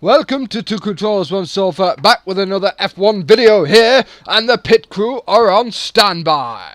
Welcome to Two Controllers One Sofa, back with another F1 video here, and the pit crew are on standby.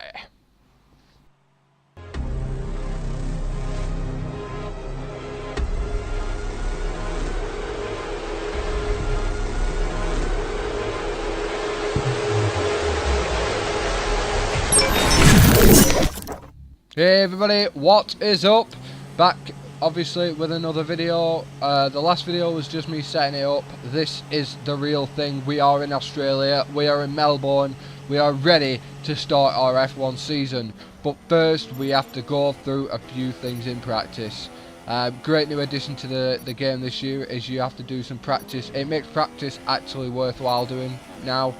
Hey everybody, what is up? Back obviously with another video. The last video was just me setting it up. This is the real thing. We are in Australia, we are in Melbourne, we are ready to start our F1 season. But first we have to go through a few things in practice. Great new addition to the game this year is you have to do some practice. It makes practice actually worthwhile doing now.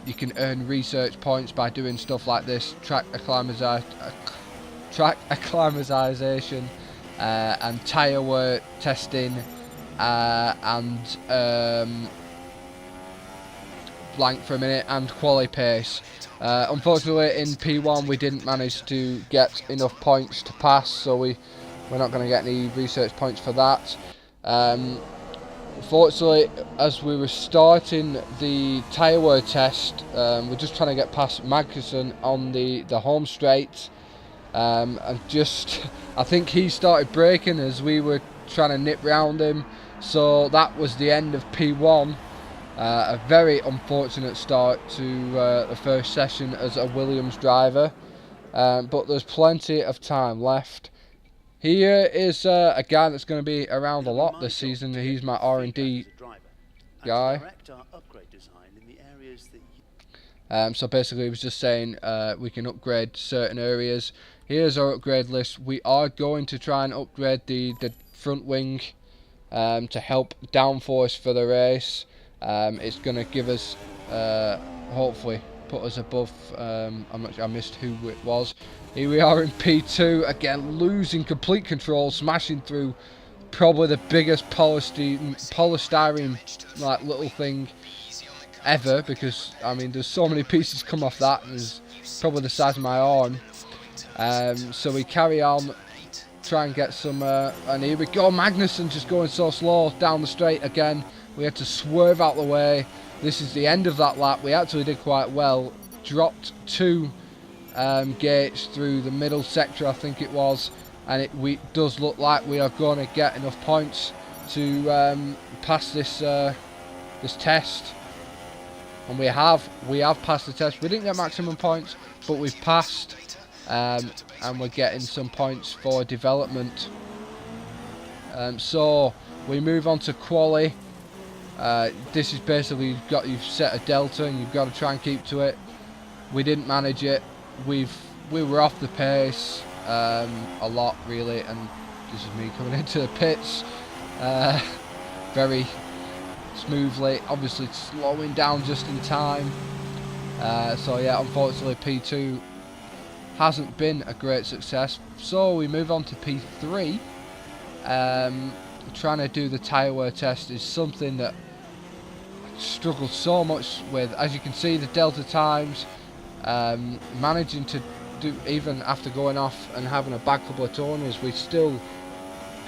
You can earn research points by doing stuff like this, track acclimatization, and tyre wear testing, and blank for a minute, and quali pace. Unfortunately in P1 we didn't manage to get enough points to pass, so we're not going to get any research points for that. Unfortunately, as we were starting the tyre wear test, we're just trying to get past Magnussen on the home straight, and just I think he started braking as we were trying to nip round him, so that was the end of P1. A very unfortunate start to the first session as a Williams driver, but there's plenty of time left. Here is a guy that's going to be around a lot this season. He's my R&D guy. So basically he was just saying we can upgrade certain areas. Here's our upgrade list. We are going to try and upgrade the front wing to help downforce for the race. It's going to give us, hopefully, put us above, I missed who it was. Here we are in P2, again losing complete control, smashing through probably the biggest polystyrene like little thing ever, because I mean there's so many pieces come off that, and it's probably the size of my arm. So we carry on, try and get some, and here we go, Magnussen just going so slow down the straight again. We had to swerve out the way. This is the end of that lap. We actually did quite well, dropped two gates through the middle sector I think it was, and it does look like we are going to get enough points to pass this this test. And we have passed the test. We didn't get maximum points, but we've passed, and we're getting some points for development. So we move on to quali. This is basically you've set a delta and you've got to try and keep to it. We didn't manage it. We were off the pace a lot really, and this is me coming into the pits very smoothly, obviously slowing down just in time. So yeah, unfortunately P2 hasn't been a great success, so we move on to P3. Trying to do the tyre wear test is something that I struggled so much with. As you can see, the delta times, managing to do, even after going off and having a bad couple of tournaments, we still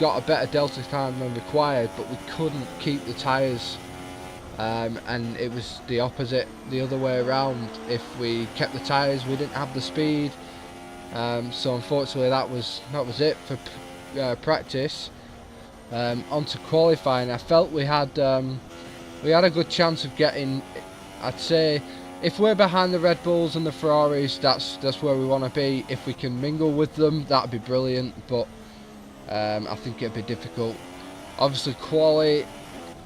got a better delta time than required, but we couldn't keep the tyres, and it was the opposite, the other way around. If we kept the tyres, we didn't have the speed. So unfortunately that was it for practice. On to qualifying, I felt we had a good chance of getting, I'd say, if we're behind the Red Bulls and the Ferraris, that's where we want to be. If we can mingle with them, that'd be brilliant, but I think it'd be difficult. Obviously quali,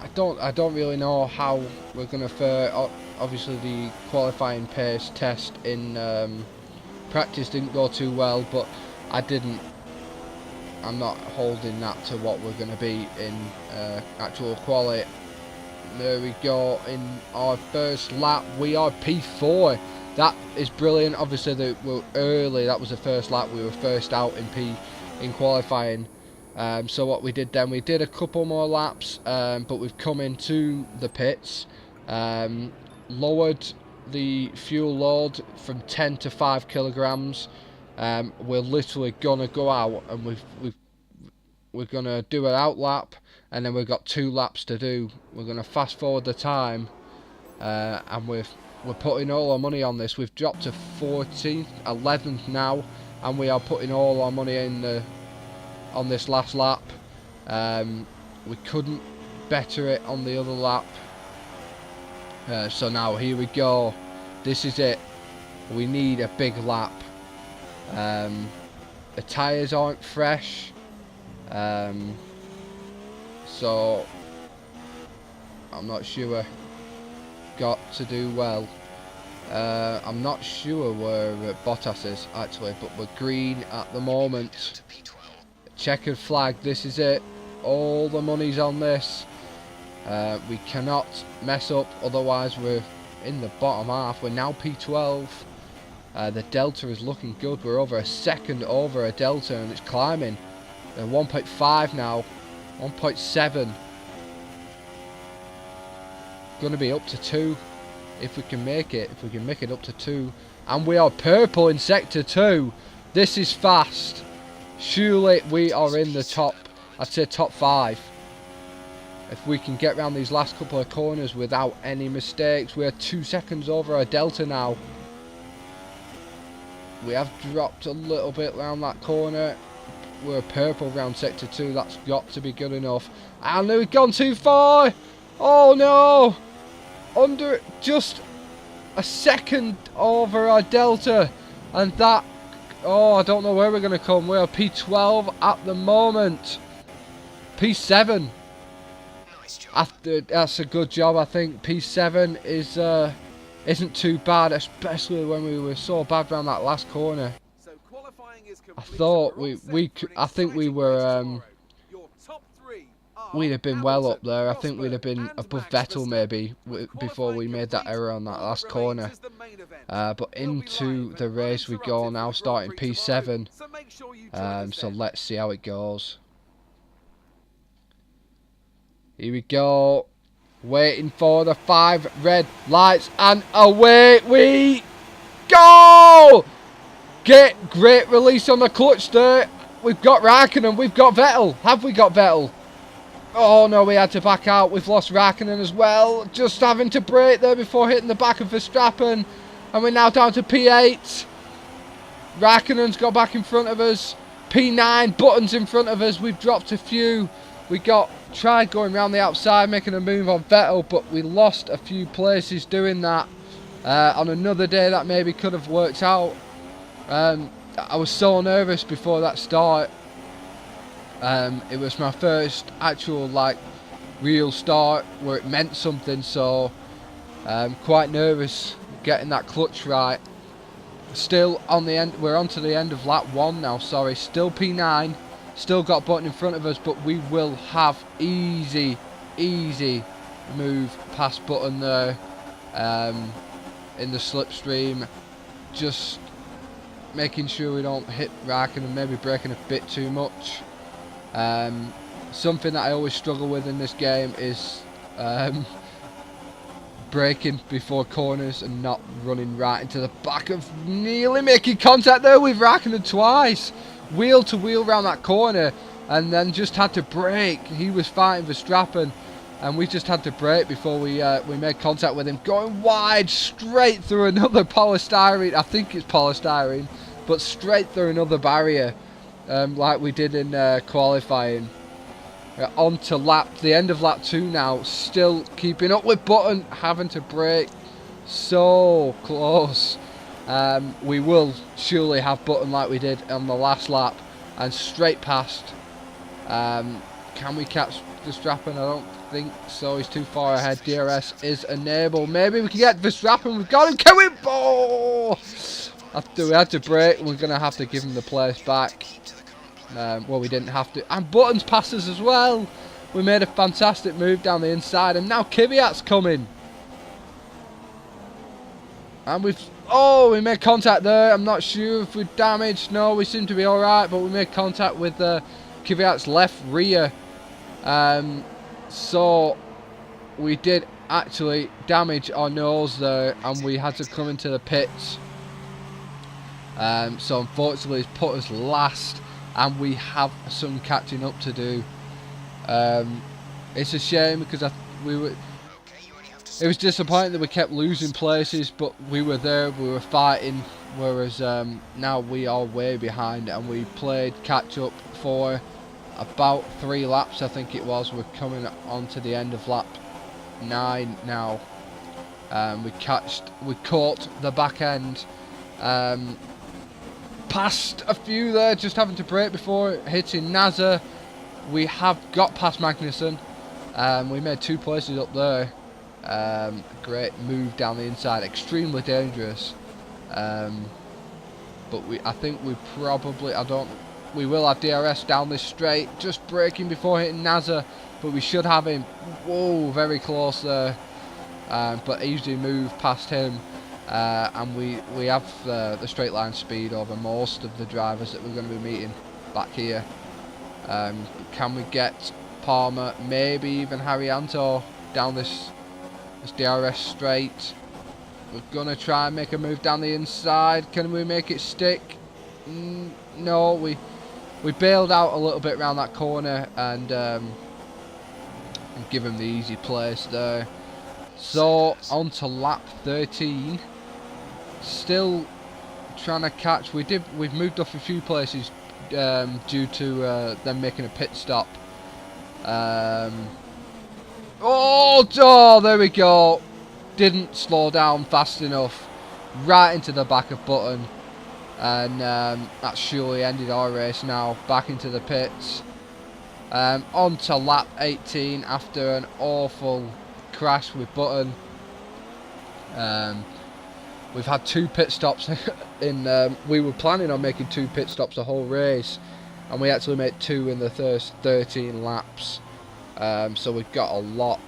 I don't really know how we're going to fare. Obviously the qualifying pace test in practice didn't go too well, but I'm not holding that to what we're going to be in actual quali. There we go, in our first lap we are P4. That is brilliant. Obviously we're early, that was the first lap, we were first out in qualifying. So what we did then, we did a couple more laps, but we've come into the pits, lowered the fuel load from 10 to 5 kilograms. We're literally gonna go out and we're gonna do an out lap and then we've got 2 laps to do. We're going to fast forward the time, and we're putting all our money on this. We've dropped to 14th, 11th now, and we are putting all our money in on this last lap. We couldn't better it on the other lap. So now here we go. This is it. We need a big lap. The tyres aren't fresh. So I'm not sure. Got to do well. I'm not sure where Bottas is actually, but we're green at the moment. Checkered flag, this is it. All the money's on this. We cannot mess up, otherwise we're in the bottom half. We're now P12. The delta is looking good. We're over a second over a delta, and it's climbing. 1.5 now, 1.7. Going to be up to 2 if we can make it. If we can make it up to 2, and we are purple in sector 2. This is fast. Surely we are in the top. I'd say top 5. If we can get around these last couple of corners without any mistakes. We're 2 seconds over our delta now. We have dropped a little bit around that corner. We're purple round sector 2. That's got to be good enough. And we've gone too far. Oh no! Under just a second over our delta. And that... Oh, I don't know where we're going to come. We're P12 at the moment. P7. That's a good job, I think. P7 is isn't too bad, especially when we were so bad around that last corner. I thought I think we were we'd have been well up there. I think we'd have been above Vettel maybe before we made that error on that last corner. But into the race we go now, starting P7. So let's see how it goes. Here we go. Waiting for the 5 red lights, and away we go! Great release on the clutch there. We've got Raikkonen, we've got Vettel. Have we got Vettel? Oh no, we had to back out. We've lost Raikkonen as well. Just having to brake there before hitting the back of Verstappen. And we're now down to P8. Raikkonen's got back in front of us. P9, Button's in front of us. We've dropped a few. We tried going around the outside, making a move on Vettel, but we lost a few places doing that. On another day, that maybe could have worked out. I was so nervous before that start. It was my first actual real start where it meant something, so quite nervous getting that clutch right. Still on the end, we're on to the end of lap 1 now, sorry, still P9, still got Button in front of us, but we will have easy move past Button there in the slipstream, just making sure we don't hit Raikkonen and maybe braking a bit too much. Something that I always struggle with in this game is braking before corners and not running right into the back of, nearly making contact there with Raikkonen twice, wheel to wheel around that corner, and then just had to brake. He was fighting Verstappen and we just had to brake before we made contact with him, going wide straight through another polystyrene, I think it's polystyrene, but straight through another barrier, like we did in qualifying. On to the end of lap 2 now, still keeping up with Button, having to brake, so close. We will surely have Button like we did on the last lap, and straight past. Can we catch Verstappen? I don't think so, he's too far ahead. DRS is enabled, maybe we can get Verstappen, we've got him, can we? Oh! After we had to brake, we're going to have to give him the place back. Well, we didn't have to. And Button's passed us as well. We made a fantastic move down the inside. And now Kvyat's coming. And we made contact there. I'm not sure if we're damaged. No, we seem to be alright. But we made contact with Kvyat's left rear. So we did actually damage our nose there. And we had to come into the pits. So unfortunately it's put us last. And we have some catching up to do. It's a shame because it was disappointing that we kept losing places, but we were there, we were fighting, whereas now we are way behind, and we played catch up for about 3 laps, I think it was. We're coming on to the end of lap 9 now. We caught the back end, passed a few there, just having to brake before hitting Nazar. We have got past Magnussen. We made 2 places up there. Great move down the inside, extremely dangerous. But I think we probably, we will have DRS down this straight, just braking before hitting Nazar, but we should have him. Whoa, very close there. But easy move past him, and we have the straight line speed over most of the drivers that we're going to be meeting back here. Can we get Palmer, maybe even Haryanto down this DRS straight? We're gonna try and make a move down the inside. Can we make it stick? No, we bailed out a little bit around that corner and give him the easy place there. So on to lap 13. Still trying to catch. We've moved off a few places due to them making a pit stop. Oh, there we go. Didn't slow down fast enough. Right into the back of Button. And that surely ended our race now. Back into the pits. On to lap 18 after an awful crash with Button. We've had 2 pit stops we were planning on making 2 pit stops the whole race, and we actually made 2 in the first 13 laps. So we've got a lot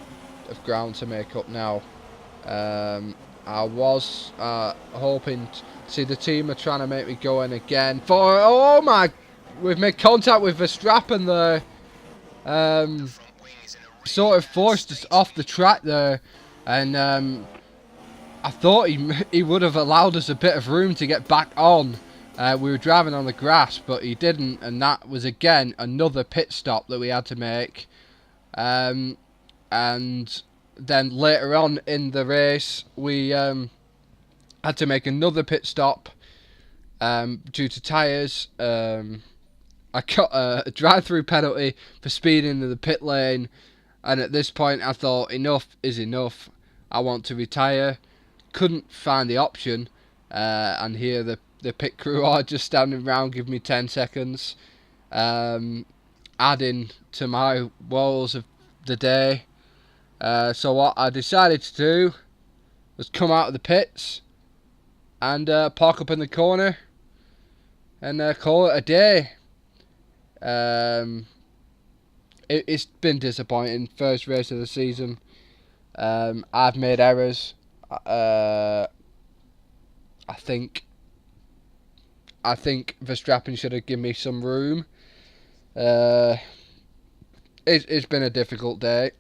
of ground to make up now. I was hoping to see the team are trying to make me go in again we've made contact with Verstappen there. Sort of forced us off the track there, and I thought he would have allowed us a bit of room to get back on. We were driving on the grass, but he didn't, and that was again another pit stop that we had to make. And then later on in the race, we had to make another pit stop due to tyres. I got a drive-through penalty for speeding into the pit lane, and at this point I thought enough is enough. I want to retire. Couldn't find the option, and here the pit crew are just standing around giving me 10 seconds, adding to my woes of the day. So what I decided to do was come out of the pits and park up in the corner and call it a day. It's been disappointing. First race of the season. I've made errors. I think Verstappen should have given me some room. It's been a difficult day.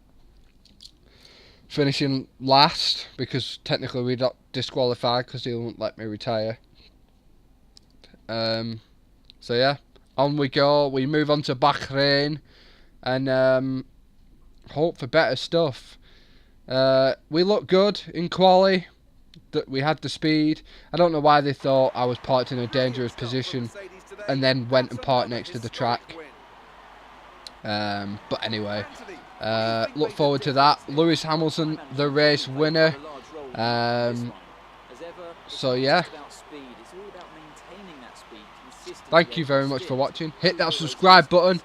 Finishing last because technically we got disqualified because he won't let me retire. So yeah, on we go. We move on to Bahrain and hope for better stuff. We look good in quali. We had the speed. I don't know why they thought I was parked in a dangerous position and then went and parked next to the track. But anyway, look forward to that. Lewis Hamilton, the race winner. So yeah, thank you very much for watching. Hit that subscribe button.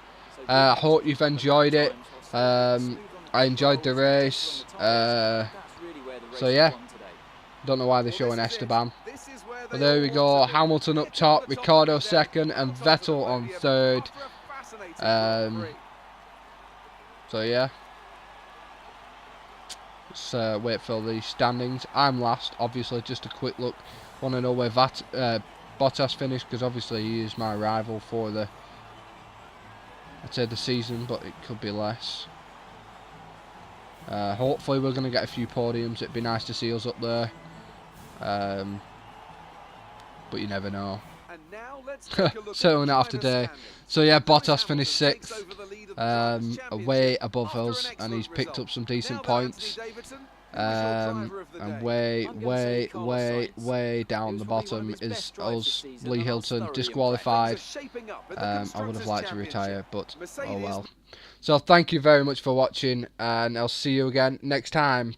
I hope you've enjoyed it. I enjoyed the race. So yeah, don't know why they're showing Esteban. But there we go. Hamilton up top, Ricciardo second, and Vettel on third. So yeah, let's wait for the standings. I'm last, obviously. Just a quick look. Want to know where Bottas finished, because obviously he is my rival for the, I'd say, the season, but it could be less. Hopefully we're going to get a few podiums. It'd be nice to see us up there. But you never know. Certainly not after today. So yeah, Bottas finished 6th, way above us, and he's picked up some decent points. And way down the bottom is us, Lee Hilton, disqualified. I would have liked to retire, but oh well. So thank you very much for watching, and I'll see you again next time.